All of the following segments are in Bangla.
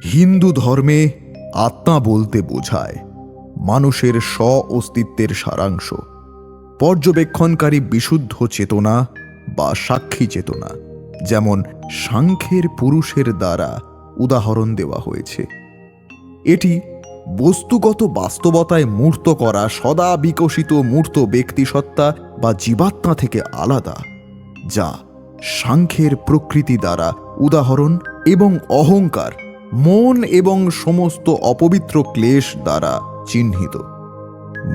হিন্দু ধর্মে আত্মা বলতে বোঝায় মানুষের স্ব-অস্তিত্বের সারাংশ, পর্যবেক্ষণকারী বিশুদ্ধ চেতনা বা সাক্ষী চেতনা, যেমন সাংখ্যের পুরুষের দ্বারা উদাহরণ দেওয়া হয়েছে। এটি বস্তুগত বাস্তবতায় মূর্ত করা সদা বিকশিত মূর্ত ব্যক্তিসত্তা বা জীবাত্মা থেকে আলাদা, যা সাংখ্যের প্রকৃতি দ্বারা উদাহরণ এবং অহংকার, মন এবং সমস্ত অপবিত্র ক্লেশ দ্বারা চিহ্নিত।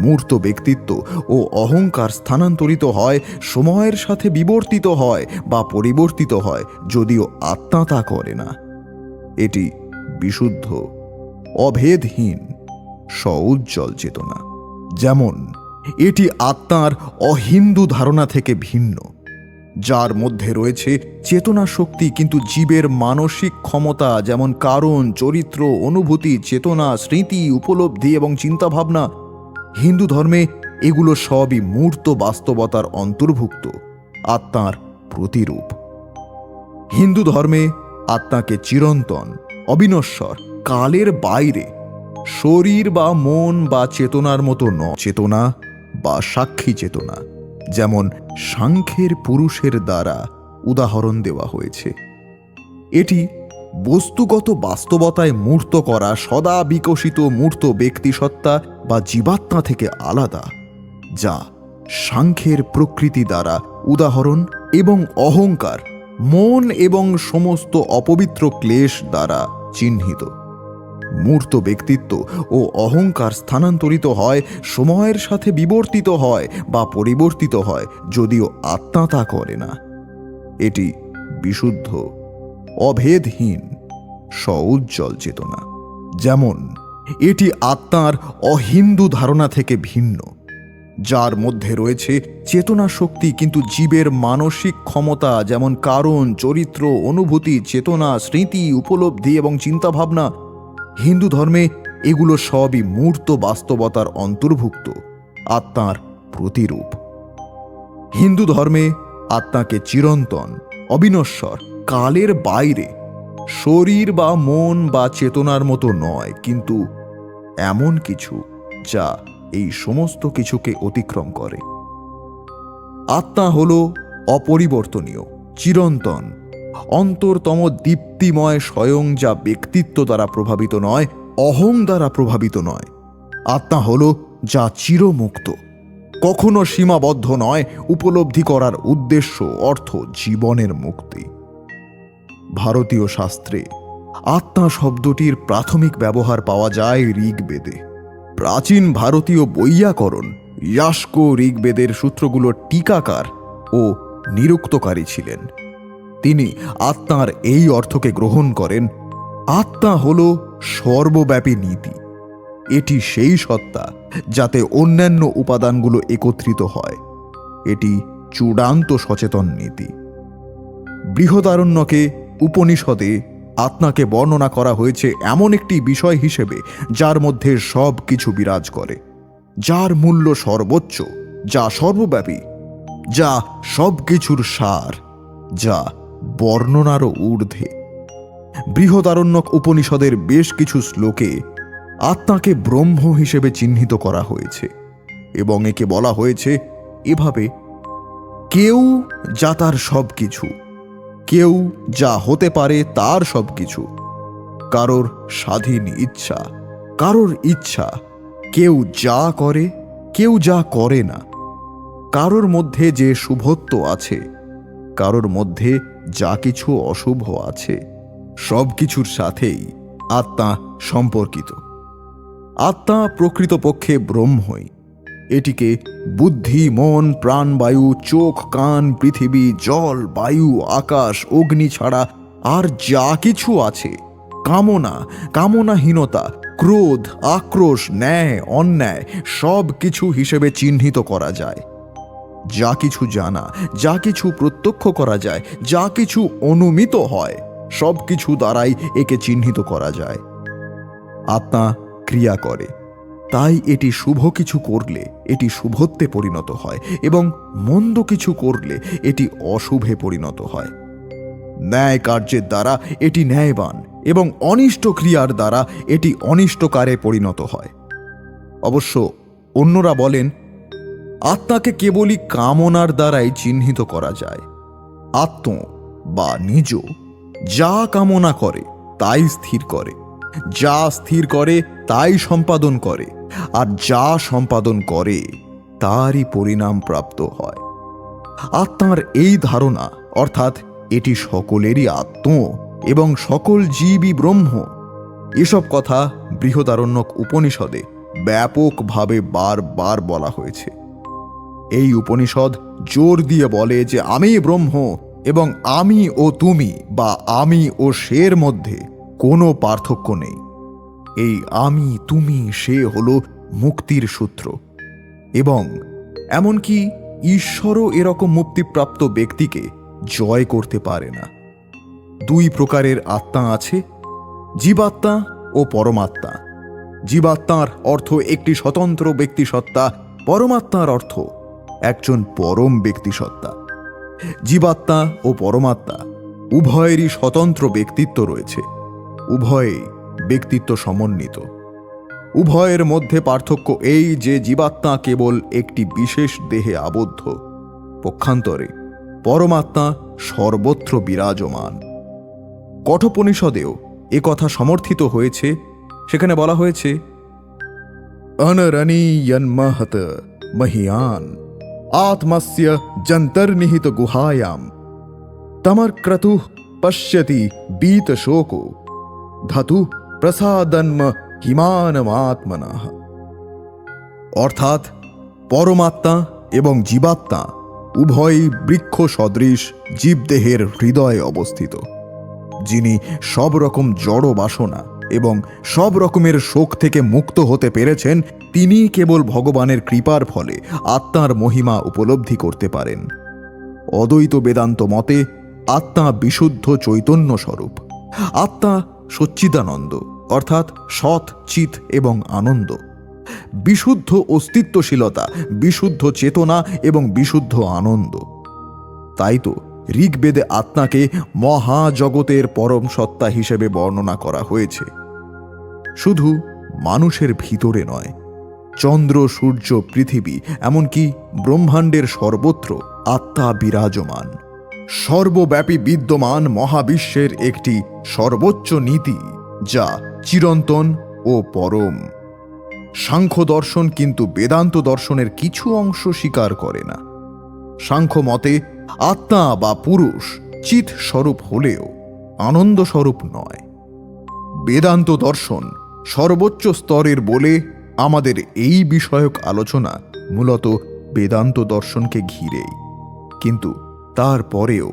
মূর্ত ব্যক্তিত্ব ও অহংকার স্থানান্তরিত হয়, সময়ের সাথে বিবর্তিত হয় বা পরিবর্তিত হয়, যদিও আত্মা তা করে না। এটি বিশুদ্ধ, অভেদহীন, সউজ্জ্বল চেতনা। যেমন এটি আত্মার অহিন্দু ধারণা থেকে ভিন্ন, যার মধ্যে রয়েছে চেতনা শক্তি কিন্তু জীবের মানসিক ক্ষমতা, যেমন কারণ, চরিত্র, অনুভূতি, চেতনা, স্মৃতি, উপলব্ধি এবং চিন্তাভাবনা। হিন্দু ধর্মে এগুলো সবই মূর্ত বাস্তবতার অন্তর্ভুক্ত, আত্মার প্রতিরূপ। হিন্দু ধর্মে আত্মাকে চিরন্তন, অবিনশ্বর, কালের বাইরে, শরীর বা মন বা চেতনার মতো চেতনা বা সাক্ষী চেতনা, যেমন সাংখ্যের পুরুষের দ্বারা উদাহরণ দেওয়া হয়েছে। এটি বস্তুগত বাস্তবতায় মূর্ত করা সদা বিকশিত মূর্ত ব্যক্তিসত্তা বা জীবাত্মা থেকে আলাদা, যা সাংখ্যের প্রকৃতি দ্বারা উদাহরণ এবং অহংকার, মন এবং সমস্ত অপবিত্র ক্লেশ দ্বারা চিহ্নিত। মূর্ত ব্যক্তিত্ব ও অহংকার স্থানান্তরিত হয়, সময়ের সাথে বিবর্তিত হয় বা পরিবর্তিত হয়, যদিও আত্মা তা করে না। এটি বিশুদ্ধ, অভেদহীন, সউজ্জ্বল চেতনা। যেমন এটি আত্মার অহিন্দু ধারণা থেকে ভিন্ন, যার মধ্যে রয়েছে চেতনা শক্তি কিন্তু জীবের মানসিক ক্ষমতা, যেমন কারণ, চরিত্র, অনুভূতি, চেতনা, স্মৃতি, উপলব্ধি এবং চিন্তাভাবনা। হিন্দু ধর্মে এগুলো সবই মূর্ত বাস্তবতার অন্তর্ভুক্ত, আত্মার প্রতিরূপ। হিন্দু ধর্মে আত্মাকে চিরন্তন, অবিনশ্বর, কালের বাইরে, শরীর বা মন বা চেতনার মতো নয়, কিন্তু এমন কিছু যা এই সমস্ত কিছুকে অতিক্রম করে। আত্মা হল অপরিবর্তনীয়, চিরন্তন, অন্তরতম দীপ্তিময় স্বয়ং, যা ব্যক্তিত্ব দ্বারা প্রভাবিত নয়, অহং দ্বারা প্রভাবিত নয়। আত্মা হল যা চিরমুক্ত, কখনো সীমাবদ্ধ নয়, উপলব্ধি করার উদ্দেশ্য, অর্থ, জীবনের মুক্তি। ভারতীয় শাস্ত্রে আত্মা শব্দটির প্রাথমিক ব্যবহার পাওয়া যায় ঋগ্বেদে। প্রাচীন ভারতীয় বৈয়াকরণ ইয়াস্ক ঋগ্বেদের সূত্রগুলোর টিকাকার ও নিরুক্তকারী ছিলেন। তিনি আত্মার এই অর্থকে গ্রহণ করেন, আত্মা হল সর্বব্যাপী নীতি। এটি সেই সত্তা যাতে অন্যান্য উপাদানগুলো একত্রিত হয়। এটি চূড়ান্ত সচেতন নীতি। বৃহদারণ্যকে উপনিষদে আত্মাকে বর্ণনা করা হয়েছে এমন একটি বিষয় হিসেবে যার মধ্যে সব কিছু বিরাজ করে, যার মূল্য সর্বোচ্চ, যা সর্বব্যাপী, যা সব কিছুর সার, যা বর্ণনারও ঊর্ধ্বে। বৃহদারণ্যক উপনিষদের বেশ কিছু শ্লোকে আত্মাকে ব্রহ্ম হিসেবে চিহ্নিত করা হয়েছে এবং একে বলা হয়েছে এভাবে: কেউ যা তার সব কিছু, কেউ যা হতে পারে তার সব কিছু, কারোর স্বাধীন ইচ্ছা, কারোর ইচ্ছা, কেউ যা করে, কেউ যা করে না, কারোর মধ্যে যে শুভত্ব আছে, কারোর মধ্যে যা কিছু অশুভ আছে, সব কিছুর সাথেই আত্মা সম্পর্কিত। আত্মা প্রকৃতপক্ষে ব্রহ্মই। এটিকে বুদ্ধি, মন, প্রাণবায়ু, চোখ, কান, পৃথিবী, জল, বায়ু, আকাশ, অগ্নি ছাড়া আর যা কিছু আছে, কামনা, কামনাহীনতা, ক্রোধ, আক্রোশ, ন্যায়, অন্যায়, সব কিছু হিসেবে চিহ্নিত করা যায়। যা কিছু জানা, যা কিছু প্রত্যক্ষ করা যায়, যা কিছু অনুমিত হয়, সব কিছু দ্বারাই একে চিহ্নিত করা যায়। আত্মা ক্রিয়া করে, তাই এটি শুভ কিছু করলে এটি শুভত্বে পরিণত হয় এবং মন্দ কিছু করলে এটি অশুভে পরিণত হয়। ন্যায় কার্যের দ্বারা এটি ন্যায়বান এবং অনিষ্ট ক্রিয়ার দ্বারা এটি অনিষ্টকারে পরিণত হয়। অবশ্য অন্যরা বলেন আত্মাকে কেবলই কামনার দ্বারাই চিহ্নিত করা যায়। আত্ম বা নিজ যা কামনা করে তাই স্থির করে, যা স্থির করে তাই সম্পাদন করে, আর যা সম্পাদন করে তারই পরিণাম প্রাপ্ত হয়। আত্মার এই ধারণা, অর্থাৎ এটি সকলেরই আত্ম এবং সকল জীবই ব্রহ্ম, এসব কথা বৃহদারণ্যক উপনিষদে ব্যাপকভাবে বারবার বলা হয়েছে। এই উপনিষদ জোর দিয়ে বলে যে আমি ব্রহ্ম এবং আমি ও তুমি বা আমি ও সের মধ্যে কোনো পার্থক্য নেই। এই আমি তুমি সে হল মুক্তির সূত্র, এবং এমনকি ঈশ্বরও এরকম মুক্তিপ্রাপ্ত ব্যক্তিকে জয় করতে পারে না। দুই প্রকারের আত্মা আছে, জীবাত্মা ও পরমাত্মা। জীবাত্মার অর্থ একটি স্বতন্ত্র ব্যক্তিসত্তা, পরমাত্মার অর্থ একজন পরম ব্যক্তিসত্তা। জীবাত্মা ও পরমাত্মা উভয়েরই স্বতন্ত্র ব্যক্তিত্ব রয়েছে, উভয়েই ব্যক্তিত্ব সমন্বিত। উভয়ের মধ্যে পার্থক্য এই যে জীবাত্মা কেবল একটি বিশেষ দেহে আবদ্ধ, পক্ষান্তরে পরমাত্মা সর্বত্র বিরাজমান। কঠোপনিষদেও এ কথা সমর্থিত হয়েছে। সেখানে বলা হয়েছে অনরণীয়ন্মহত মহিয়ান আত্মস্য যন্তর্নিহিত গুহায়াম তমর্ক্রতু পশ্যতি বীত শোকো ধাতু প্রসাদন্ম হিমানমাত্মনঃ। অর্থাৎ পরমাত্মা এবং জীবাত্মা উভয়ই বৃক্ষ সদৃশ জীবদেহের হৃদয়ে অবস্থিত। যিনি সব রকম জড় বাসনা এবং সব রকমের শোক থেকে মুক্ত হতে পেরেছেন, তিনি কেবল ভগবানের কৃপার ফলে আত্মার মহিমা উপলব্ধি করতে পারেন। অদ্বৈত বেদান্ত মতে আত্মা বিশুদ্ধ চৈতন্য স্বরূপ। আত্মা সচ্চিদানন্দ, অর্থাৎ সৎ, চিৎ এবং আনন্দ। বিশুদ্ধ অস্তিত্বশীলতা, বিশুদ্ধ চেতনা এবং বিশুদ্ধ আনন্দ। তাই তো ঋগ্বেদে আত্মাকে মহাজগতের পরম সত্তা হিসেবে বর্ণনা করা হয়েছে। শুধু মানুষের ভিতরে নয়, চন্দ্র, সূর্য, পৃথিবী, এমনকি ব্রহ্মাণ্ডের সর্বত্র আত্মা বিরাজমান। সর্বব্যাপী বিদ্যমান মহাবিশ্বের একটি সর্বোচ্চ নীতি, যা চিরন্তন ও পরম। সাংখ্য দর্শন কিন্তু বেদান্ত দর্শনের কিছু অংশ স্বীকার করে না। সাংখ্য মতে আত্মা বা পুরুষ চিৎ স্বরূপ হলেও আনন্দ স্বরূপ নয়। বেদান্ত দর্শন সর্বোচ্চ স্তরের বলে আমাদের এই বিষয়ক আলোচনা মূলত বেদান্ত দর্শনকে ঘিরেই। কিন্তু তারপরেও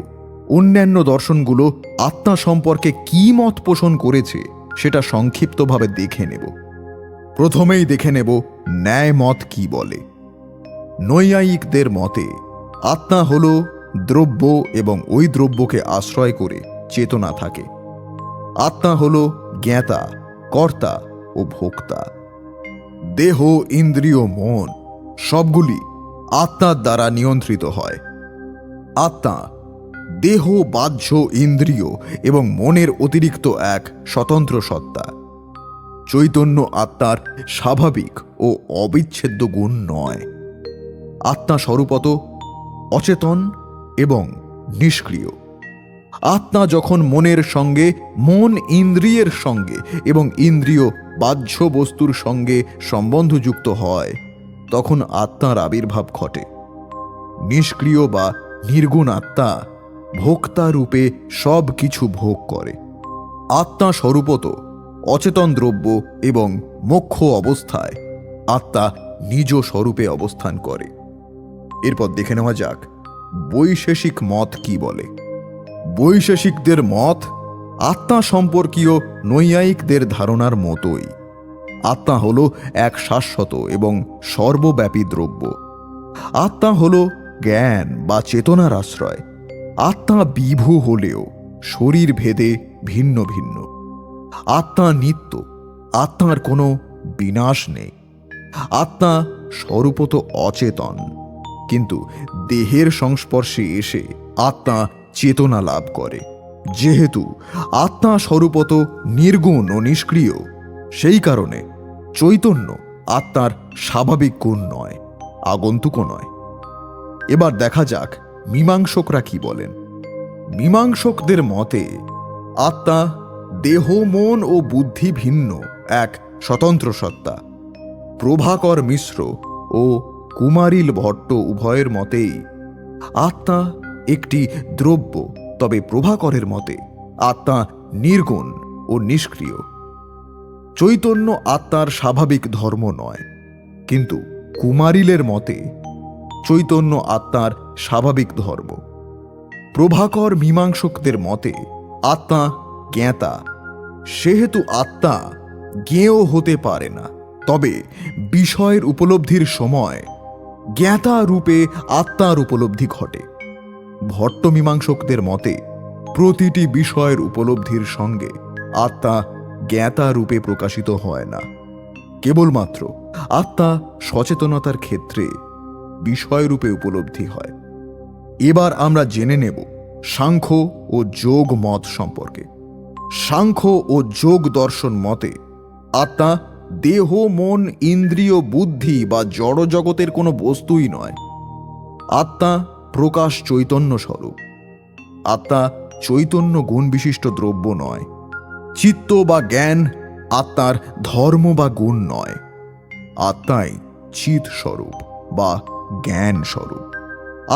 অন্যান্য দর্শনগুলো আত্মা সম্পর্কে কি মত পোষণ করেছে সেটা সংক্ষিপ্তভাবে দেখে নেব। প্রথমেই দেখে নেব ন্যায় মত কি বলে। নৈয়ায়িকদের মতে আত্মা হল দ্রব্য এবং ওই দ্রব্যকে আশ্রয় করে চেতনা থাকে। আত্মা হল জ্ঞাতা, কর্তা ও ভোক্তা। দেহ, ইন্দ্রিয়, মন সবগুলি আত্মার দ্বারা নিয়ন্ত্রিত হয়। আত্মা দেহ, বাহ্য, ইন্দ্রিয় এবং মনের অতিরিক্ত এক স্বতন্ত্র সত্তা। চৈতন্য আত্মার স্বাভাবিক ও অবিচ্ছেদ্য গুণ নয়। আত্মা স্বরূপত অচেতন এবং নিষ্ক্রিয়। আত্মা যখন মনের সঙ্গে, মন ইন্দ্রিয়ের সঙ্গে এবং ইন্দ্রিয় বাহ্য বস্তুর সঙ্গে সম্বন্ধযুক্ত হয়, তখন আত্মার আবির্ভাব ঘটে। নিষ্ক্রিয় বা নির্গুণ আত্মা ভোক্তা রূপে সব কিছু ভোগ করে। আত্মা স্বরূপত অচেতন দ্রব্য এবং মোক্ষ অবস্থায় আত্মা নিজ স্বরূপে অবস্থান করে। এরপর দেখে নেওয়া যাক বৈশেষিক মত কি বলে। বৈশেষিকদের মত আত্মা সম্পর্কীয় নৈয়ায়িকদের ধারণার মতোই। আত্মা হল এক শাশ্বত এবং সর্বব্যাপী দ্রব্য। আত্মা হল জ্ঞান বা চেতনার আশ্রয়। আত্মা বিভু হলেও শরীর ভেদে ভিন্ন ভিন্ন। আত্মা নিত্য, আত্মার কোনো বিনাশ নেই। আত্মা স্বরূপত অচেতন, কিন্তু দেহের সংস্পর্শে এসে আত্মা চেতনা লাভ করে যেহেতু আত্মা স্বরূপত নির্গুণ ও নিষ্ক্রিয়, সেই কারণে চৈতন্য আত্মার স্বাভাবিক গুণ নয়, আগন্তুকও নয়। এবার দেখা যাক মীমাংসকরা কি বলেন। মীমাংসকদের মতে আত্মা দেহ, মন ও বুদ্ধি ভিন্ন এক স্বতন্ত্র সত্তা। প্রভাকর মিশ্র ও কুমারিল ভট্ট উভয়ের মতেই আত্মা একটি দ্রব্য, তবে প্রভাকরের মতে আত্মা নির্গুণ ও নিষ্ক্রিয়। চৈতন্য আত্মার স্বাভাবিক ধর্ম নয়, কিন্তু কুমারিলের মতে চৈতন্য আত্মার স্বাভাবিক ধর্ম। প্রভাকর মীমাংসকদের মতে আত্মা জ্ঞাতা, সেহেতু আত্মা জ্ঞেয় হতে পারে না, তবে বিষয়ের উপলব্ধির সময় জ্ঞাতা রূপে আত্মার উপলব্ধি ঘটে। ভট্ট মীমাংসকদের মতে প্রতিটি বিষয়ের উপলব্ধির সঙ্গে আত্মা জ্ঞাতা রূপে প্রকাশিত হয় না, কেবলমাত্র আত্মা সচেতনতার ক্ষেত্রে বিষয়রূপে উপলব্ধি হয়। এবার আমরা জেনে নেব সাংখ্য ও যোগ মত সম্পর্কে। সাংখ্য ও যোগ দর্শন মতে আত্মা দেহ, মন, ইন্দ্রিয়, বুদ্ধি বা জড় জগতের কোনো বস্তুই নয়। আত্মা প্রকাশ চৈতন্য স্বরূপ। আত্মা চৈতন্য গুণ বিশিষ্ট দ্রব্য নয়। চিত্ত বা জ্ঞান আত্মার ধর্ম বা গুণ নয়। আত্মাই চিৎ স্বরূপ বা জ্ঞান স্বরূপ।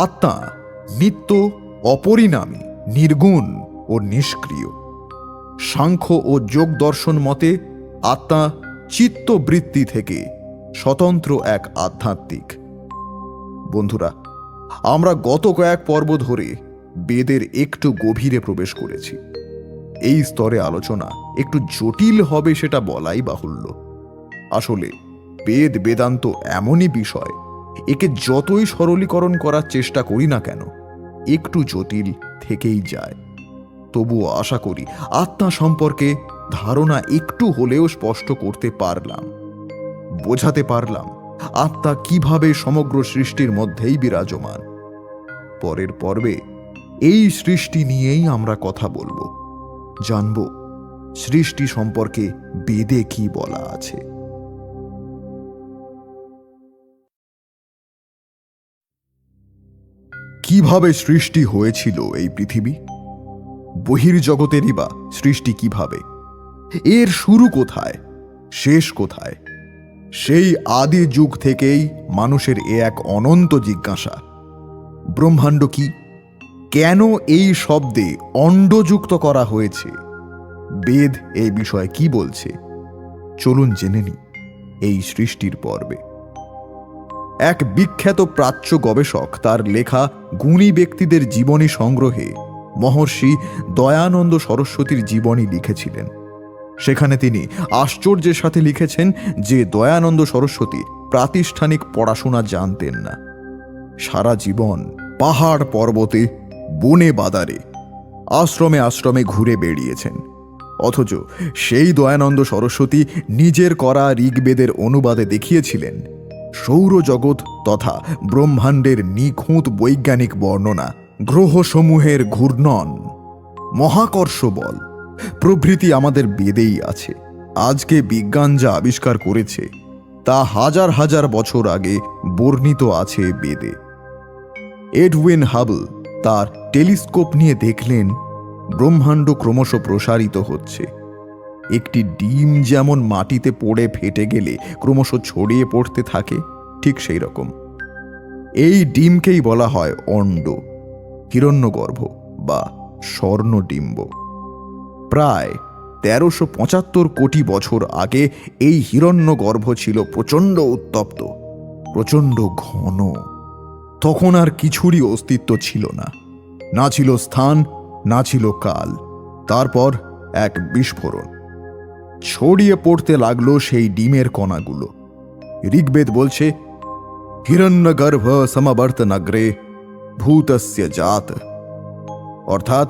আত্মা নিত্য, অপরিণামী, নির্গুণ ও নিষ্ক্রিয়। সাংখ্য ও যোগ দর্শন মতে আত্মা চিত্তবৃত্তি থেকে স্বতন্ত্র এক আধ্যাত্মিক। বন্ধুরা, আমরা গত কয়েক পর্ব ধরে বেদের একটু গভীরে প্রবেশ করেছি। এই স্তরে আলোচনা একটু জটিল হবে সেটা বলাই বাহুল্য। আসলে বেদ বেদান্ত এমনই বিষয়, একে যতই সরলীকরণ করার চেষ্টা করি না কেন একটু জটিল থেকেই যায়। তবুও আশা করি আত্মা সম্পর্কে ধারণা একটু হলেও স্পষ্ট করতে পারলাম, বোঝাতে পারলাম আত্মা কিভাবে সমগ্র সৃষ্টির মধ্যেই বিরাজমান। পরের পর্বে এই সৃষ্টি নিয়েই আমরা কথা বলবো, জানব সৃষ্টি সম্পর্কে বেদে কি বলা আছে। কিভাবে সৃষ্টি হয়েছিল এই পৃথিবী? বহির্জগতেরই বা সৃষ্টি কিভাবে? এর শুরু কোথায়, শেষ কোথায়? সেই আদি যুগ থেকেই মানুষের এ এক অনন্ত জিজ্ঞাসা। ব্রহ্মাণ্ড কি? কেন এই শব্দে অণ্ডযুক্ত করা হয়েছে? বেদ এই বিষয়ে কি বলছে? চলুন জেনে নিই এই সৃষ্টির পর্বে। এক বিখ্যাত প্রাচ্য গবেষক তার লেখা গুণী ব্যক্তিদের জীবনী সংগ্রহে মহর্ষি দয়ানন্দ সরস্বতীর জীবনী লিখেছিলেন। সেখানে তিনি আশ্চর্যের সাথে লিখেছেন যে দয়ানন্দ সরস্বতী প্রাতিষ্ঠানিক পড়াশোনা জানতেন না। সারা জীবন পাহাড় পর্বতে, বনে বাদারে, আশ্রমে আশ্রমে ঘুরে বেড়িয়েছেন। অথচ সেই দয়ানন্দ সরস্বতী নিজের করা ঋগ্বেদের অনুবাদে দেখিয়েছিলেন সৌরজগৎ তথা ব্রহ্মাণ্ডের নিখুঁত বৈজ্ঞানিক বর্ণনা, গ্রহসমূহের ঘূর্ণন, মহাকর্ষ বল প্রভৃতি আমাদের বেদেই আছে। আজকে বিজ্ঞান যা আবিষ্কার করেছে তা হাজার হাজার বছর আগে বর্ণিত আছে বেদে। এডউইন হাবল তার টেলিস্কোপ নিয়ে দেখলেন ব্রহ্মাণ্ড ক্রমশ প্রসারিত হচ্ছে। একটি ডিম যেমন মাটিতে পড়ে ফেটে গেলে ক্রমশ ছড়িয়ে পড়তে থাকে, ঠিক সেই রকম এই ডিমকেই বলা হয় অণ্ড, হিরণ্যগর্ভ বা স্বর্ণডিম্ব। প্রায় ১৩৭৫ কোটি বছর আগে এই হিরণ্যগর্ভ ছিল প্রচণ্ড উত্তপ্ত, প্রচণ্ড ঘন। তখন আর কিছুরই অস্তিত্ব ছিল না, না ছিল স্থান, না ছিল কাল। তারপর এক বিস্ফোরণ, ছড়িয়ে পড়তে লাগলো সেই ডিমের কণাগুলো। ঋগ্বেদ বলছে হিরণ্যগর্ভ সমবর্তনগ্রে ভূতস্য জাত, অর্থাৎ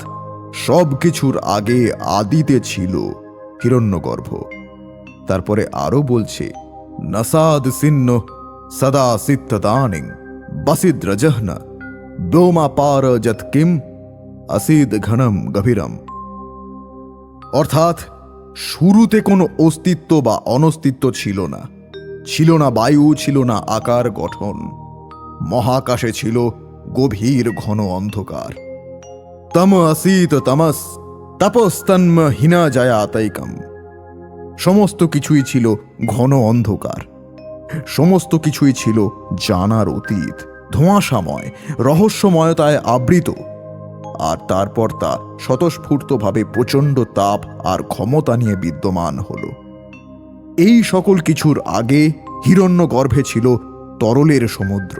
সব কিছুর আগে আদিতে ছিল হিরণ্যগর্ভ। তারপরে আরো বলছে নসাদ সিন্ন সদা সিদ্ধদানিং বসিদ্রজহ্ন ব্যোমাপার যৎ কিম আসিদ ঘনম গভীরম অর্থাৎ শুরুতে কোনো অস্তিত্ব বা অনস্তিত্ব ছিল না। ছিল না বায়ু, ছিল না আকার গঠন। মহাকাশে ছিল গভীর ঘন অন্ধকার। তম আসিত তমস তপস্তন্ম হীনা জায়াতৈকম। সমস্ত কিছুই ছিল ঘন অন্ধকার, সমস্ত কিছুই ছিল জানার অতীত, ধোঁয়াশাময়, রহস্যময়তায় আবৃত। আর তারপর তা স্বতঃস্ফূর্তভাবে প্রচণ্ড তাপ আর ক্ষমতা নিয়ে বিদ্যমান হল। এই সকল কিছুর আগে হিরণ্যগর্ভে ছিল তরলের সমুদ্র,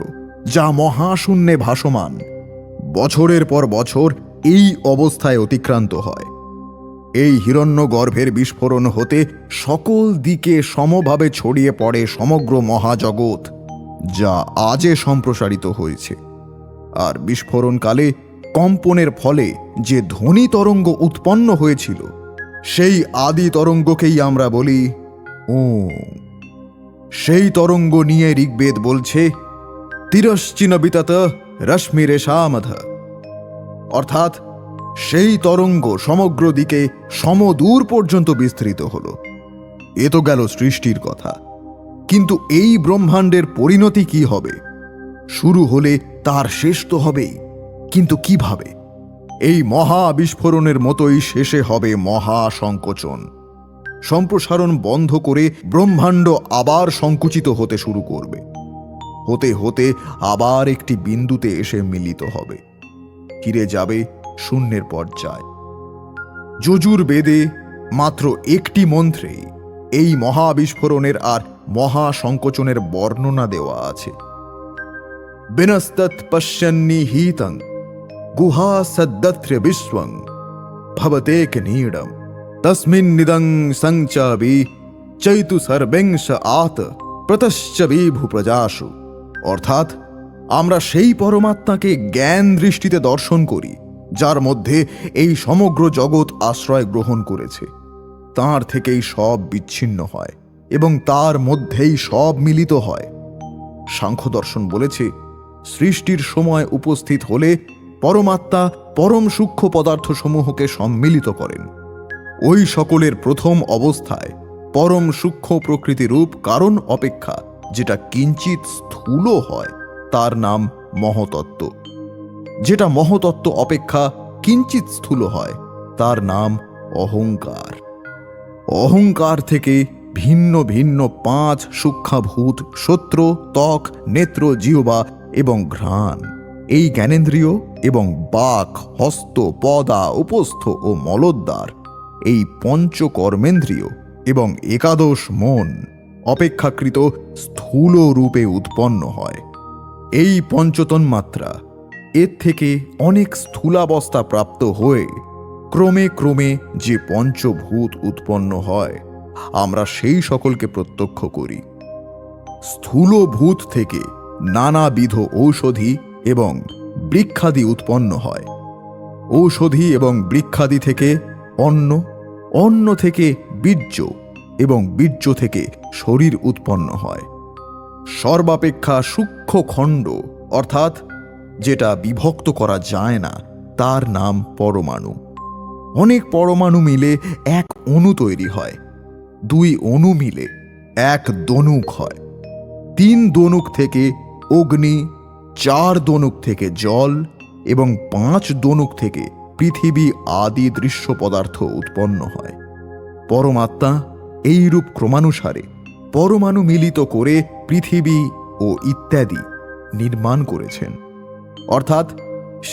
যা মহাশূন্যে ভাসমান, বছরের পর বছর এই অবস্থায় অতিক্রান্ত হয়। এই হিরণ্যগর্ভের বিস্ফোরণ হতে সকল দিকে সমভাবে ছড়িয়ে পড়ে সমগ্র মহাজগৎ, যা আজে সম্প্রসারিত হয়েছে। আর বিস্ফোরণকালে কম্পনের ফলে যে ধ্বনি তরঙ্গ উৎপন্ন হয়েছিল, সেই আদি তরঙ্গকেই আমরা বলি ওম। সেই তরঙ্গ নিয়ে ঋগ্বেদ বলছে তিরশ্চিন বিতত রশ্মিরেশামধ, অর্থাৎ সেই তরঙ্গ সমগ্র দিকে সমদূর পর্যন্ত বিস্তৃত হল। এ তো গেল সৃষ্টির কথা, কিন্তু এই ব্রহ্মাণ্ডের পরিণতি কি হবে? শুরু হলে তার শেষ তো হবেই, কিন্তু কিভাবে? এই মহা বিস্ফোরণের মতোই শেষে হবে মহা সংকোচন। সম্প্রসারণ বন্ধ করে ব্রহ্মাণ্ড আবার সংকুচিত হতে শুরু করবে, হতে হতে আবার একটি বিন্দুতে এসে মিলিত হবে, ফিরে যাবে শূন্যের পর্যায়। যজুর্বেদে মাত্র একটি মন্ত্রে এই মহাবিস্ফোরণের আর মহা সংকোচনের বর্ণনা দেওয়া আছে। বিনস্তৎ পশ্যন্নিহিতং গুহা সদ্দত্র বিশ্বং ভবতেক নীড়ম তস্মিন্নিদং সংচাবি চৈতু সর্বেংশ আত প্রতশ্চ বিভু প্রজাসু। অর্থাৎ আমরা সেই পরমাত্মাকে জ্ঞান দৃষ্টিতে দর্শন করি, যার মধ্যে এই সমগ্র জগৎ আশ্রয় গ্রহণ করেছে। তাঁর থেকেই সব বিচ্ছিন্ন হয় এবং তার মধ্যেই সব মিলিত হয়। সাংখ্য দর্শন বলেছে, সৃষ্টির সময় উপস্থিত হলে পরমাত্মা পরম সূক্ষ্ম পদার্থসমূহকে সম্মিলিত করেন। ওই সকলের প্রথম অবস্থায় পরম সূক্ষ্ম প্রকৃতিরূপ কারণ অপেক্ষা যেটা কিঞ্চিত স্থূল হয়, তার নাম মহতত্ত্ব। যেটা মহতত্ত্ব অপেক্ষা কিঞ্চিত স্থূল হয়, তার নাম অহংকার। অহংকার থেকে ভিন্ন ভিন্ন 5 সূক্ষ্মাভূত সত্র, ত্বক, নেত্র, জিহ্বা এবং ঘ্রাণ, এই জ্ঞানেন্দ্রিয় এবং বাক, হস্ত, পদা, উপস্থ ও মলদ্বার, এই পঞ্চকর্মেন্দ্রিয় এবং একাদশ মন অপেক্ষাকৃত স্থূল রূপে উৎপন্ন হয়। এই পঞ্চতন্মাত্রা এর থেকে অনেক স্থূলাবস্থা প্রাপ্ত হয়ে ক্রমে ক্রমে যে পঞ্চভূত উৎপন্ন হয়, আমরা সেই সকলকে প্রত্যক্ষ করি। স্থূল ভূত থেকে নানাবিধ ঔষধি এবং বৃক্ষাদি উৎপন্ন হয়। ঔষধি এবং বৃক্ষাদি থেকে অন্ন, অন্ন থেকে বীর্য এবং বীর্য থেকে শরীর উৎপন্ন হয়। সর্বাপেক্ষা সূক্ষ্ম খণ্ড, অর্থাৎ যেটা বিভক্ত করা যায় না, তার নাম পরমাণু। অনেক পরমাণু মিলে এক অণু তৈরি হয়, 2 অণু মিলে এক দনুক হয়, 3 দনুক থেকে অগ্নি, 4 দনুক থেকে জল এবং 5 দনুক থেকে পৃথিবী আদি দৃশ্য পদার্থ উৎপন্ন হয়। পরমাত্মা এইরূপ ক্রমানুসারে পরমাণু মিলিত করে পৃথিবী ও ইত্যাদি নির্মাণ করেছেন। অর্থাৎ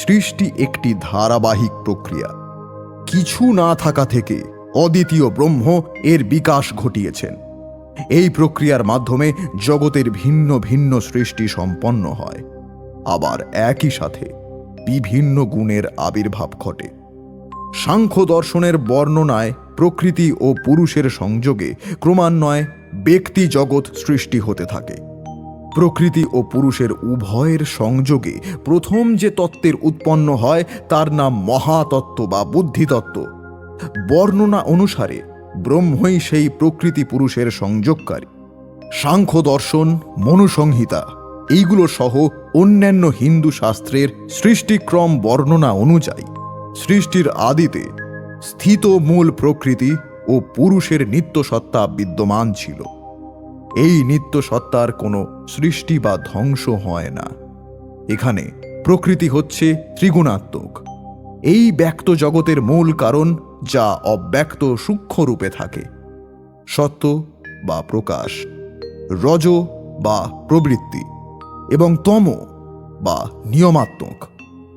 সৃষ্টি একটি ধারাবাহিক প্রক্রিয়া। কিছু না থাকা থেকে অদ্বিতীয় ব্রহ্ম এর বিকাশ ঘটিয়েছেন। এই প্রক্রিয়ার মাধ্যমে জগতের ভিন্ন ভিন্ন সৃষ্টি সম্পন্ন হয়, আবার একই সাথে বিভিন্ন গুণের আবির্ভাব ঘটে। সাংখ্য দর্শনের বর্ণনায় প্রকৃতি ও পুরুষের সংযোগে ক্রমান্বয়ে ব্যক্তি জগৎ সৃষ্টি হতে থাকে। প্রকৃতি ও পুরুষের উভয়ের সংযোগে প্রথম যে তত্ত্বের উৎপন্ন হয়, তার নাম মহাতত্ত্ব বা বুদ্ধিতত্ত্ব। বর্ণনা অনুসারে ব্রহ্মই সেই প্রকৃতি পুরুষের সংযোগকারী। সাংখ্য দর্শন, মনুসংহিতা এইগুলো সহ অন্যান্য হিন্দু শাস্ত্রের সৃষ্টিক্রম বর্ণনা অনুযায়ী সৃষ্টির আদিতে স্থিত মূল প্রকৃতি ও পুরুষের নিত্যসত্তা বিদ্যমান ছিল। এই নিত্যসত্তার কোনো সৃষ্টি বা ধ্বংস হয় না। এখানে প্রকৃতি হচ্ছে ত্রিগুণাত্মক। এই ব্যক্ত জগতের মূল কারণ যা অব্যক্ত সূক্ষ্ম রূপে থাকে, সত্য বা প্রকাশ, রজ বা প্রবৃত্তি এবং তম বা নিয়মাত্মক।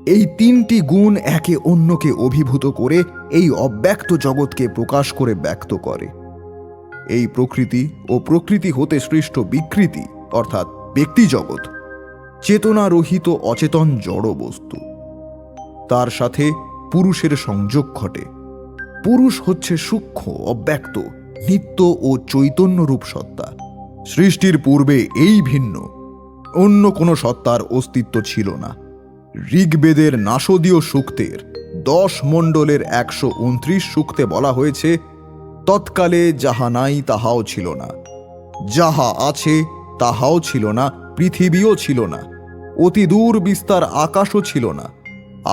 এই তিনটি গুণ একে অন্যকে অভিভূত করে এই অব্যক্ত জগৎকে প্রকাশ করে ব্যক্ত করে। এই প্রকৃতি ও প্রকৃতি হতে সৃষ্ট বিকৃতি অর্থাৎ ব্যক্তি জগৎ চেতনারহিত অচেতন জড় বস্তু। তার সাথে পুরুষের সংযোগ ঘটে। পুরুষ হচ্ছে সূক্ষ্ম, অব্যক্ত, নিত্য ও চৈতন্যরূপ সত্তা। সৃষ্টির পূর্বে এই ভিন্ন অন্য কোনো সত্তার অস্তিত্ব ছিল না। ঋগ্বেদের নাসদীয় সূক্তের 10 মণ্ডলের 129 সূক্তে বলা হয়েছে, তৎকালে যাহা নাই তাহাও ছিল না, যাহা আছে তাহাও ছিল না, পৃথিবীও ছিল না, অতি দূর বিস্তার আকাশও ছিল না।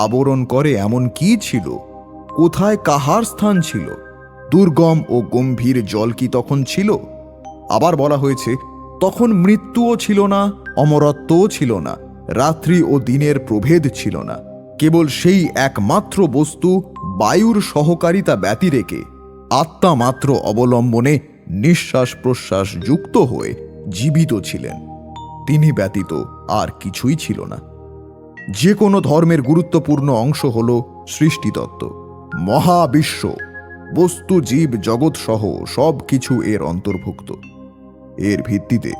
আবরণ করে এমন কি ছিল? কোথায় কাহার স্থান ছিল? দুর্গম ও গম্ভীর জল কি তখন ছিল? আবার বলা হয়েছে, তখন মৃত্যুও ছিল না, অমরত্বও ছিল না, রাত্রি ও দিনের প্রভেদ ছিল না। কেবল সেই একমাত্র বস্তু বায়ুর সহকারিতা ব্যতিরেকে আত্মা মাত্র অবলম্বনে নিঃশ্বাস প্রশ্বাস যুক্ত হয়ে জীবিত ছিলেন। তিনি ব্যতীত আর কিছুই ছিল না। যে কোনো ধর্মের গুরুত্বপূর্ণ অংশ হল সৃষ্টিতত্ত্ব। মহাবিশ্ব, বস্তু, জীব জগৎ সহ সব কিছু এর অন্তর্ভুক্ত। এর ভিত্তিতে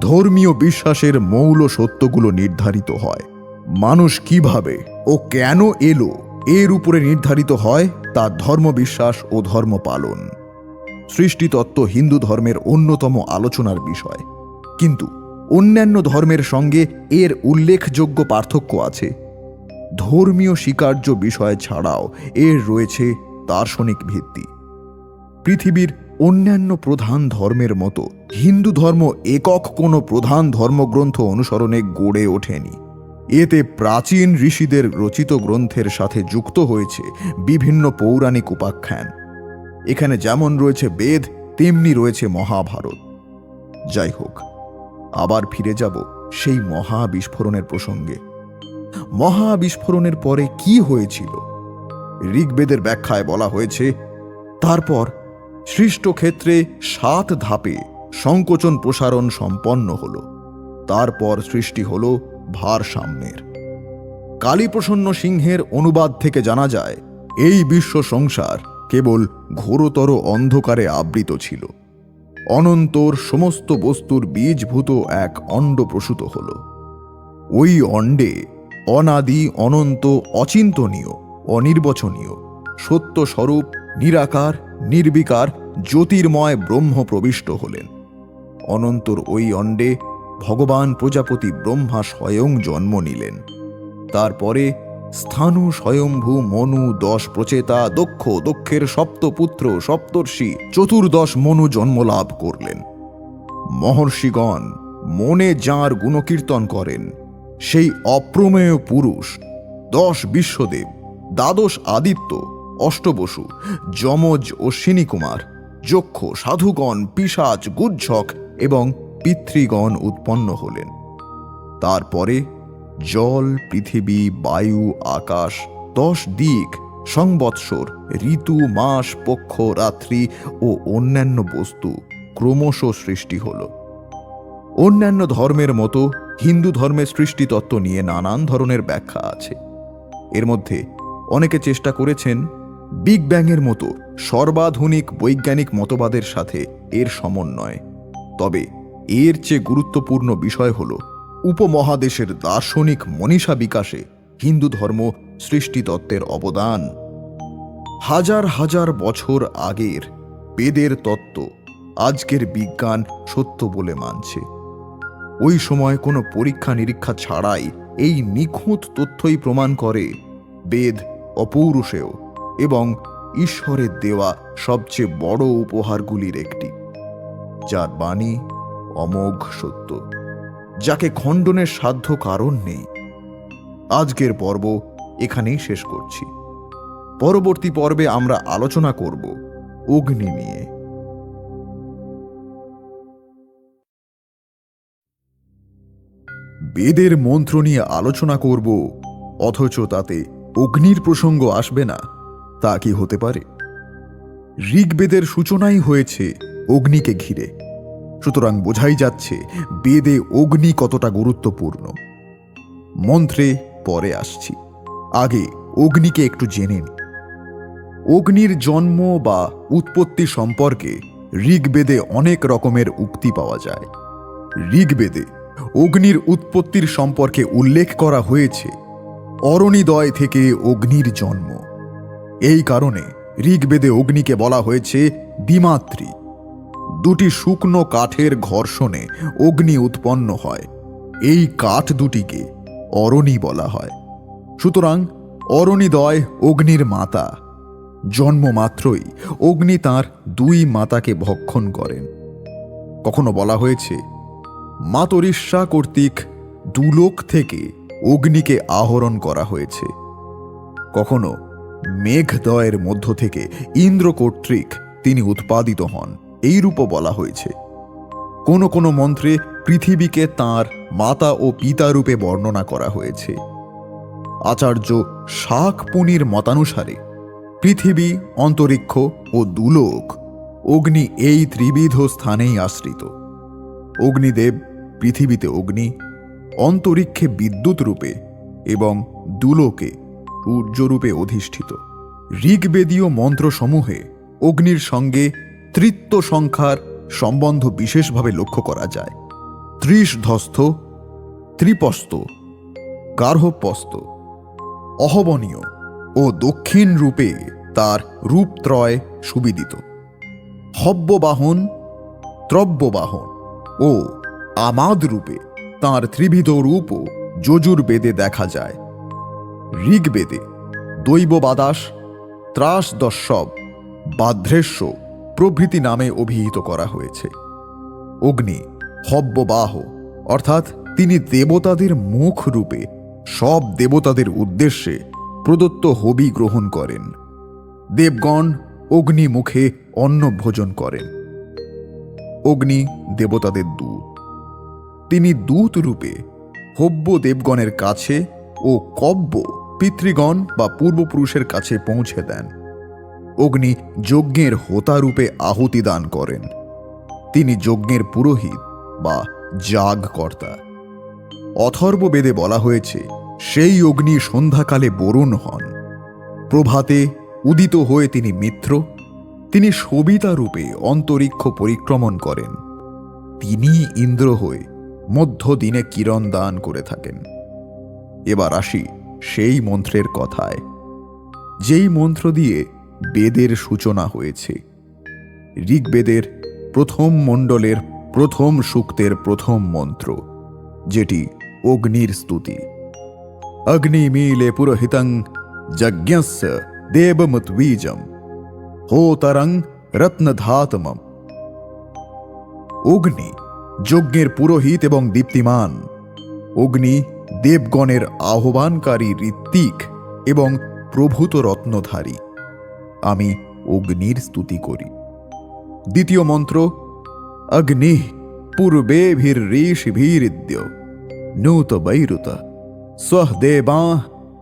ধর্মীয় বিশ্বাসের মৌল সত্যগুলো নির্ধারিত হয়। মানুষ কিভাবে ও কেন এলো এর উপরে নির্ধারিত হয় তার ধর্মবিশ্বাস ও ধর্ম পালন। সৃষ্টিতত্ত্ব হিন্দু ধর্মের অন্যতম আলোচনার বিষয়, কিন্তু অন্যান্য ধর্মের সঙ্গে এর উল্লেখযোগ্য পার্থক্য আছে। ধর্মীয় স্বীকার্য বিষয় ছাড়াও এর রয়েছে দার্শনিক ভিত্তি। পৃথিবীর অন্যান্য প্রধান ধর্মের মতো হিন্দু ধর্ম একক কোনো প্রধান ধর্মগ্রন্থ অনুসরণে গড়ে ওঠেনি। এতে প্রাচীন ঋষিদের রচিত গ্রন্থের সাথে যুক্ত হয়েছে বিভিন্ন পৌরাণিক উপাখ্যান। এখানে যেমন রয়েছে বেদ, তেমনি রয়েছে মহাভারত। যাই হোক, আবার ফিরে যাব সেই মহাবিস্ফোরণের প্রসঙ্গে। মহাবিস্ফোরণের পরে কি হয়েছিল? ঋগ্বেদের ব্যাখ্যায় বলা হয়েছে, তারপর সৃষ্ট ক্ষেত্রে 7 ধাপে সংকোচন প্রসারণ সম্পন্ন হল। তারপর সৃষ্টি হল ভারসাম্যের। কালীপ্রসন্ন সিংহের অনুবাদ থেকে জানা যায়, এই বিশ্ব সংসার কেবল ঘোরতর অন্ধকারে আবৃত ছিল। অনন্তর সমস্ত বস্তুর বীজভূত এক অণ্ড প্রসূত হল। ওই অণ্ডে অনাদি, অনন্ত, অচিন্তনীয়, অনির্বচনীয়, সত্যস্বরূপ, নিরাকার, নির্বিকার, জ্যোতির্ময় ব্রহ্ম প্রবিষ্ট হলেন। অনন্তর ওই অণ্ডে ভগবান প্রজাপতি ব্রহ্মা স্বয়ং জন্ম নিলেন। তারপরে স্থাণু, স্বয়ম্ভু, মনু, 10 প্রচেতা, দক্ষের সপ্তপুত্র, সপ্তর্ষি, 14 মনু জন্মলাভ করলেন। মহর্ষিগণ মনে যাঁর গুণকীর্তন করেন, সেই অপ্রমেয় পুরুষ 10 বিশ্বদেব, 12 আদিত্য, অষ্টবসু, যমজ, অশ্বিনী কুমার, যক্ষ, সাধুগণ, পিশাচ, গুজ্জক এবং পিতৃগণ উৎপন্ন হলেন। তারপরে জল, পৃথিবী, বায়ু, আকাশ, 10 দিক, সংবৎসর, ঋতু, মাস, পক্ষ, রাত্রি ও অন্যান্য বস্তু ক্রমশ সৃষ্টি হল। অন্যান্য ধর্মের মতো হিন্দু ধর্মের সৃষ্টিতত্ত্ব নিয়ে নানান ধরনের ব্যাখ্যা আছে। এর মধ্যে অনেকে চেষ্টা করেছেন বিগ ব্যাংয়ের মতো সর্বাধুনিক বৈজ্ঞানিক মতবাদের সাথে এর সমন্বয়। তবে এর চেয়ে গুরুত্বপূর্ণ বিষয় হল উপমহাদেশের দার্শনিক মনীষা বিকাশে হিন্দু ধর্ম সৃষ্টিতত্ত্বের অবদান। হাজার হাজার বছর আগের বেদের তত্ত্ব আজকের বিজ্ঞান সত্য বলে মানছে। ওই সময় কোনো পরীক্ষা নিরীক্ষা ছাড়াই এই নিখুঁত তথ্যই প্রমাণ করে বেদ অপৌরুষেয় এবং ঈশ্বরের দেওয়া সবচেয়ে বড় উপহারগুলির একটি, যার বাণী অমোঘ সত্য, যাকে খণ্ডনের সাধ্য কারণ নেই। আজকের পর্ব এখানেই শেষ করছি। পরবর্তী পর্বে আমরা আলোচনা করব অগ্নি নিয়ে। বেদের মন্ত্র নিয়ে আলোচনা করব, অথচ তাতে অগ্নির প্রসঙ্গ আসবে না, তা কি হতে পারে? ঋগ্বেদের সূচনাই হয়েছে অগ্নিকে ঘিরে, সুতরাং বোঝাই যাচ্ছে বেদে অগ্নি কতটা গুরুত্বপূর্ণ। মন্ত্রে পরে আসছি, আগে অগ্নিকে একটু জেনে নিই। অগ্নির জন্ম বা উৎপত্তি সম্পর্কে ঋগ্বেদে অনেক রকমের উক্তি পাওয়া যায়। ঋগ্বেদে অগ্নির উৎপত্তির সম্পর্কে উল্লেখ করা হয়েছে অরণিদয় থেকে অগ্নির জন্ম। এই কারণে ঋগ্বেদে অগ্নিকে বলা হয়েছে দ্বিমাত্রী। দুটি শুকনো কাঠের ঘর্ষণে অগ্নি উৎপন্ন হয়, এই কাঠ দুটিকে অরণি বলা হয়। সুতরাং অরণিদয় অগ্নির মাতা। জন্ম মাত্রই অগ্নি তাঁর দুই মাতাকে ভক্ষণ করেন। কখনো বলা হয়েছে মাতরিষ্যা কর্তৃক দুলোক থেকে অগ্নিকে আহরণ করা হয়েছে। কখনো মেঘদয়ের মধ্য থেকে ইন্দ্র কর্তৃক তিনি উৎপাদিত হন, এই রূপও বলা হয়েছে। কোনো কোনো মন্ত্রে পৃথিবীকে তাঁর মাতা ও পিতা রূপে বর্ণনা করা হয়েছে। আচার্য শাকপুনির মতানুসারে পৃথিবী, অন্তরিক্ষ ও দুলোক অগ্নি এই ত্রিবিধ স্থানেই আশ্রিত। অগ্নিদেব পৃথিবীতে অগ্নি, অন্তরিক্ষে বিদ্যুৎ রূপে এবং দুলোকে সূর্যরূপে অধিষ্ঠিত। ঋগ্বেদীয় মন্ত্রসমূহে অগ্নির সঙ্গে ত্রিত্ব সংখ্যার সম্বন্ধ বিশেষভাবে লক্ষ্য করা যায়। ত্রিশধস্থ, ত্রিপস্ত, গার্হপস্ত, অহবনীয় ও দক্ষিণ রূপে তার রূপত্রয় সুবিদিত। হব্যবাহন, ত্রব্যবাহন ও আমাদ রূপে তাঁর ত্রিবিধ রূপও যজুর্বেদে দেখা যায়। ঋগ্বেদে দৈববাদাস, ত্রাসদস্যব, বাধ্রেস্য প্রভৃতি নামে অভিহিত করা হয়েছে। অগ্নি হব্যবাহ, অর্থাৎ তিনি দেবতাদের মুখ রূপে সব দেবতাদের উদ্দেশ্যে প্রদত্ত হবি গ্রহণ করেন। দেবগণ অগ্নি মুখে অন্ন ভোজন করেন। অগ্নি দেবতাদের দূত। তিনি দূত রূপে হব্য দেবগণের কাছে ও কব্য পিতৃগণ বা পূর্বপুরুষের কাছে পৌঁছে দেন। অগ্নি যজ্ঞের হোতা রূপে আহুতি দান করেন। তিনি যজ্ঞের পুরোহিত বা যাগকর্তা। অথর্ববেদে বলা হয়েছে সেই অগ্নি সন্ধ্যাকালে বরুণ হন। প্রভাতে উদিত হয়ে তিনি মিত্র। তিনি সবিতা রূপে অন্তরিক্ষ পরিক্রমণ করেন। তিনি ইন্দ্র হয়ে মধ্যদিনে কিরণ দান করে থাকেন। এবার আসি সেই মন্ত্রের কথায়, যেই মন্ত্র দিয়ে বেদের সূচনা হয়েছে। ঋগ্বেদের প্রথম মণ্ডলের প্রথম সূক্তের প্রথম মন্ত্র, যেটি অগ্নির স্তুতি। অগ্নিমিলে পুরোহিতং যজ্ঞস্য দেবমুদ্বীজম হোতরং রত্নধাতমম। অগ্নি যজ্ঞের পুরোহিত এবং দীপ্তিমান। অগ্নি দেবগণের আহ্বানকারী ঋত্বিক এবং প্রভূত রত্নধারী। আমি অগ্নির স্তুতি করি। দ্বিতীয় মন্ত্র, অগ্নি পূর্বেভির্ঋষিভিরিদ্য নূত বৈরুত স্বদেবা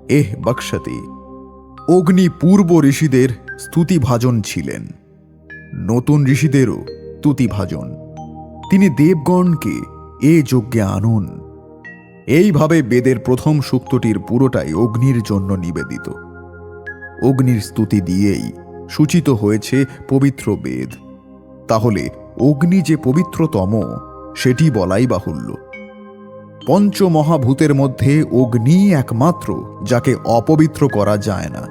এহ বক্ষতি। অগ্নি পূর্ব ঋষিদের স্তুতিভাজন ছিলেন, নতুন ঋষিদেরও স্তুতিভাজন। তিনি দেবগণকে এ যজ্ঞে আনুন। এইভাবে বেদের প্রথম সূক্তটির পুরোটাই অগ্নির জন্য নিবেদিত। অগ্নির স্তুতি দিয়েই সূচিত হয়েছে পবিত্র বেদ। তাহলে অগ্নি যে পবিত্রতম, সেটি বলাই বাহুল্য। পঞ্চমহাভূতের মধ্যে অগ্নি একমাত্র যাকে অপবিত্র করা যায় না।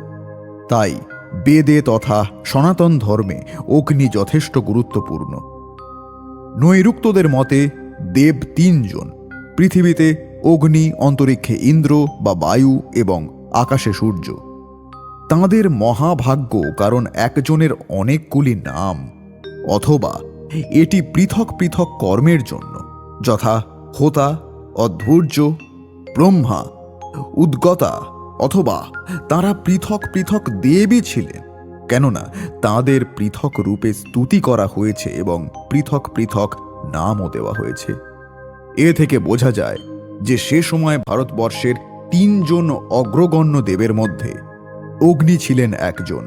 তাই বেদে তথা সনাতন ধর্মে অগ্নি যথেষ্ট গুরুত্বপূর্ণ। নৈরুক্তদের মতে দেব তিনজন, পৃথিবীতে অগ্নি, অন্তরিক্ষে ইন্দ্র বা বায়ু এবং আকাশে সূর্য। তাঁদের মহাভাগ্য, কারণ একজনের অনেকগুলি নাম, অথবা এটি পৃথক পৃথক কর্মের জন্য, যথা হোতা, অধ্বর্য, ব্রহ্মা, উদ্গতা অথবা তারা পৃথক পৃথক দেবী ছিলেন, কেননা তাদের পৃথক রূপে স্তুতি করা হয়েছে এবং পৃথক পৃথক নামও দেওয়া হয়েছে। এ থেকে বোঝা যায় যে সে সময় ভারতবর্ষের 3 জন অগ্রগণ্য দেবের মধ্যে অগ্নি ছিলেন একজন।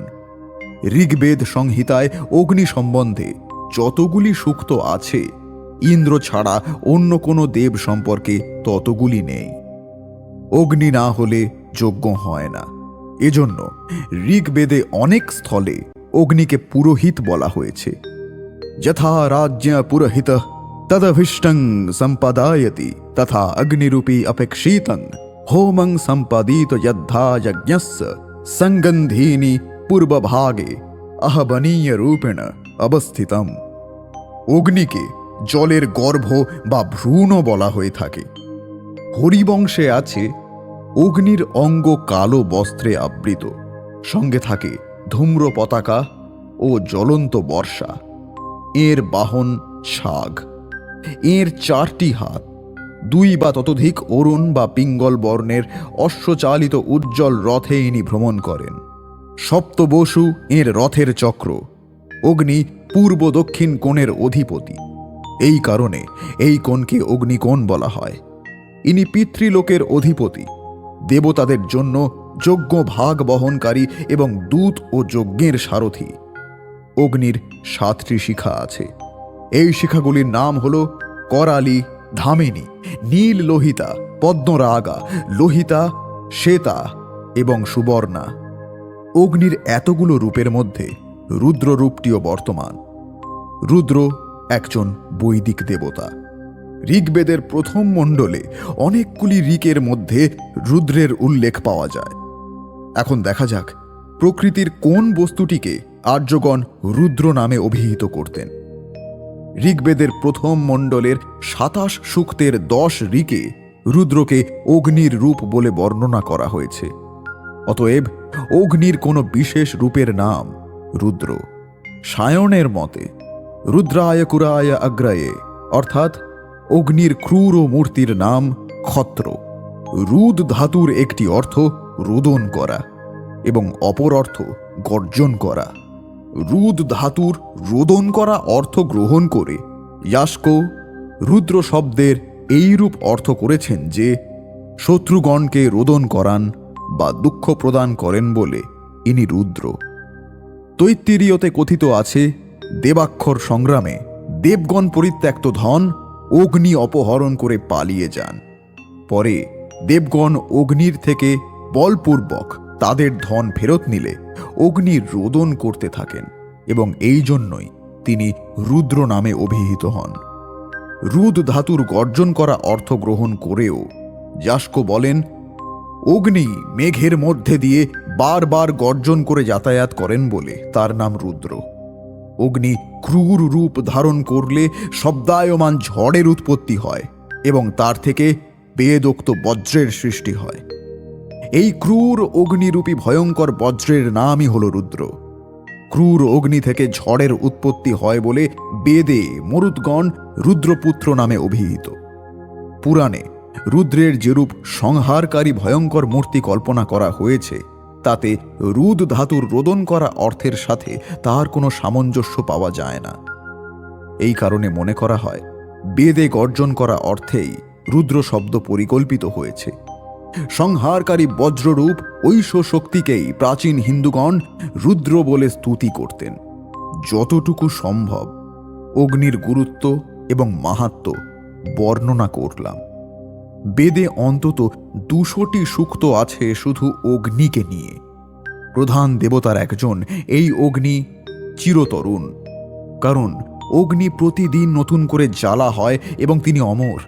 ঋগ্বেদ সংহিতায় অগ্নি সম্বন্ধে যতগুলি সূক্ত আছে, ইন্দ্র ছাড়া অন্য কোনো দেব সম্পর্কে ততগুলি নেই। অগ্নি না হলে যজ্ঞ হয় না। এজন্য ঋগ্বেদে অনেক স্থলে অগ্নিকে পুরোহিত বলা হয়েছে। যথা রাজ্য পুরোহিত তদভিষ্টং সম্পাদায়তি তথা অগ্নিরূপী অপেক্ষিতং হোমং সম্পাদিত যদ্ধা যজ্ঞস্য সংগন্ধীনি পূর্বভাগে আহবনীয় রূপেণ অবস্থিতম। অগ্নিকে জলের গর্ভ বা ভ্রূণ বলা হয়ে থাকে। হরিবংশে আছে অগ্নির অঙ্গ কালো বস্ত্রে আবৃত, সঙ্গে থাকে ধূম্র পতাকা ও জ্বলন্ত বর্ষা। এর বাহন ছাগ। এর 4টি হাত, 2 বা ততোধিক অরুণ বা পিঙ্গল বর্ণের অশ্বচালিত উজ্জ্বল রথে ইনি ভ্রমণ করেন। সপ্তবসু এর রথের চক্র। অগ্নি পূর্ব দক্ষিণ কোণের অধিপতি। এই কারণে এই কোণকে অগ্নিকোণ বলা হয়। ইনি পিতৃলোকের অধিপতি, দেবতাদের জন্য যজ্ঞ ভাগ বহনকারী এবং দূত ও যজ্ঞের সারথি। অগ্নির 7টি শিখা আছে। এই শিখাগুলির নাম হল করালি, ধামিনী, নীল লোহিতা, পদ্মরাগা, লোহিতা, শ্বেতা এবং সুবর্ণা। অগ্নির এতগুলো রূপের মধ্যে রুদ্র রূপটিও বর্তমান। রুদ্র একজন বৈদিক দেবতা। ঋগ্বেদের প্রথম মণ্ডলে অনেকগুলি ঋকের মধ্যে রুদ্রের উল্লেখ পাওয়া যায়। এখন দেখা যাক প্রকৃতির কোন বস্তুটিকে আর্যগণ রুদ্র নামে অভিহিত করতেন। ঋগ্বেদের প্রথম মণ্ডলের 27 সূক্তের 10 ঋকে রুদ্রকে অগ্নির রূপ বলে বর্ণনা করা হয়েছে। অতএব অগ্নির কোনো বিশেষ রূপের নাম রুদ্র। সায়নের মতে রুদ্রায় কুরায় অগ্রয়ে, অর্থাৎ অগ্নির ক্রূর মূর্তির নাম ক্ষত্র। রুদ ধাতুর একটি অর্থ রোদন করা এবং অপর অর্থ গর্জন করা। রুদ ধাতুর রোদন করা অর্থ গ্রহণ করে ইয়াস্ক রুদ্র শব্দের এইরূপ অর্থ করেছেন যে শত্রুগণকে রোদন করান বা দুঃখ প্রদান করেন বলে ইনি রুদ্র। তৈত্তিরীয়তে কথিত আছে, দেবাক্ষর সংগ্রামে দেবগণ পরিত্যক্ত ধন অগ্নি অপহরণ করে পালিয়ে যান। পরে দেবগণ অগ্নির থেকে বলপূর্বক তাদের ধন ফেরত নিলে অগ্নি রোদন করতে থাকেন এবং এই জন্যই তিনি রুদ্র নামে অভিহিত হন। রুদ ধাতুর গর্জন করা অর্থ গ্রহণ করেও যাস্ক বলেন, অগ্নি মেঘের মধ্যে দিয়ে বারবার গর্জন করে যাতায়াত করেন বলে তার নাম রুদ্র। অগ্নি ক্রূর রূপ ধারণ করলে শব্দায়মান ঝড়ের উৎপত্তি হয় এবং তার থেকে বেদোক্ত বজ্রের সৃষ্টি হয়। এই ক্রূর অগ্নিরূপী ভয়ঙ্কর বজ্রের নামই হল রুদ্র। ক্রূর অগ্নি থেকে ঝড়ের উৎপত্তি হয় বলে বেদে মরুদ্গণ রুদ্রপুত্র নামে অভিহিত। পুরাণে রুদ্রের যেরূপ সংহারকারী ভয়ঙ্কর মূর্তি কল্পনা করা হয়েছে, তাতে রুদ ধাতুর রোদন করা অর্থের সাথে তার কোনো সামঞ্জস্য পাওয়া যায় না। এই কারণে মনে করা হয় বেদে গর্জন করা অর্থেই রুদ্র শব্দ পরিকল্পিত হয়েছে। সংহারকারী বজ্ররূপ ঐশ শক্তিকেই প্রাচীন হিন্দুগণ রুদ্র বলে স্তুতি করতেন। যতটুকু সম্ভব অগ্নির গুরুত্ব এবং মাহাত্ম্য বর্ণনা করলাম। বেদে অন্তত 200টি সূক্ত আছে শুধু অগ্নিকে নিয়ে। প্রধান দেবতার একজন এই অগ্নি চিরতরুণ, কারণ অগ্নি প্রতিদিন নতুন করে জ্বালা হয় এবং তিনি অমর।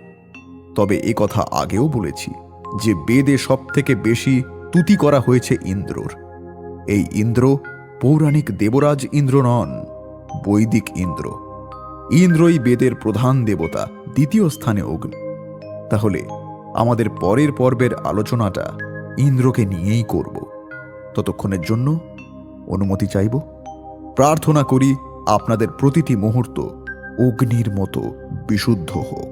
তবে এ কথা আগেও বলেছি যে বেদে সবথেকে বেশি তুতি করা হয়েছে ইন্দ্রর। এই ইন্দ্র পৌরাণিক দেবরাজ ইন্দ্র নন, বৈদিক ইন্দ্র। ইন্দ্রই বেদের প্রধান দেবতা, দ্বিতীয় স্থানে অগ্নি। তাহলে আমাদের পরের পর্বের আলোচনাটা ইন্দ্রকে নিয়েই করব। ততক্ষণের জন্য অনুমতি চাইব। প্রার্থনা করি আপনাদের প্রতিটি মুহূর্ত অগ্নির মতো বিশুদ্ধ হোক।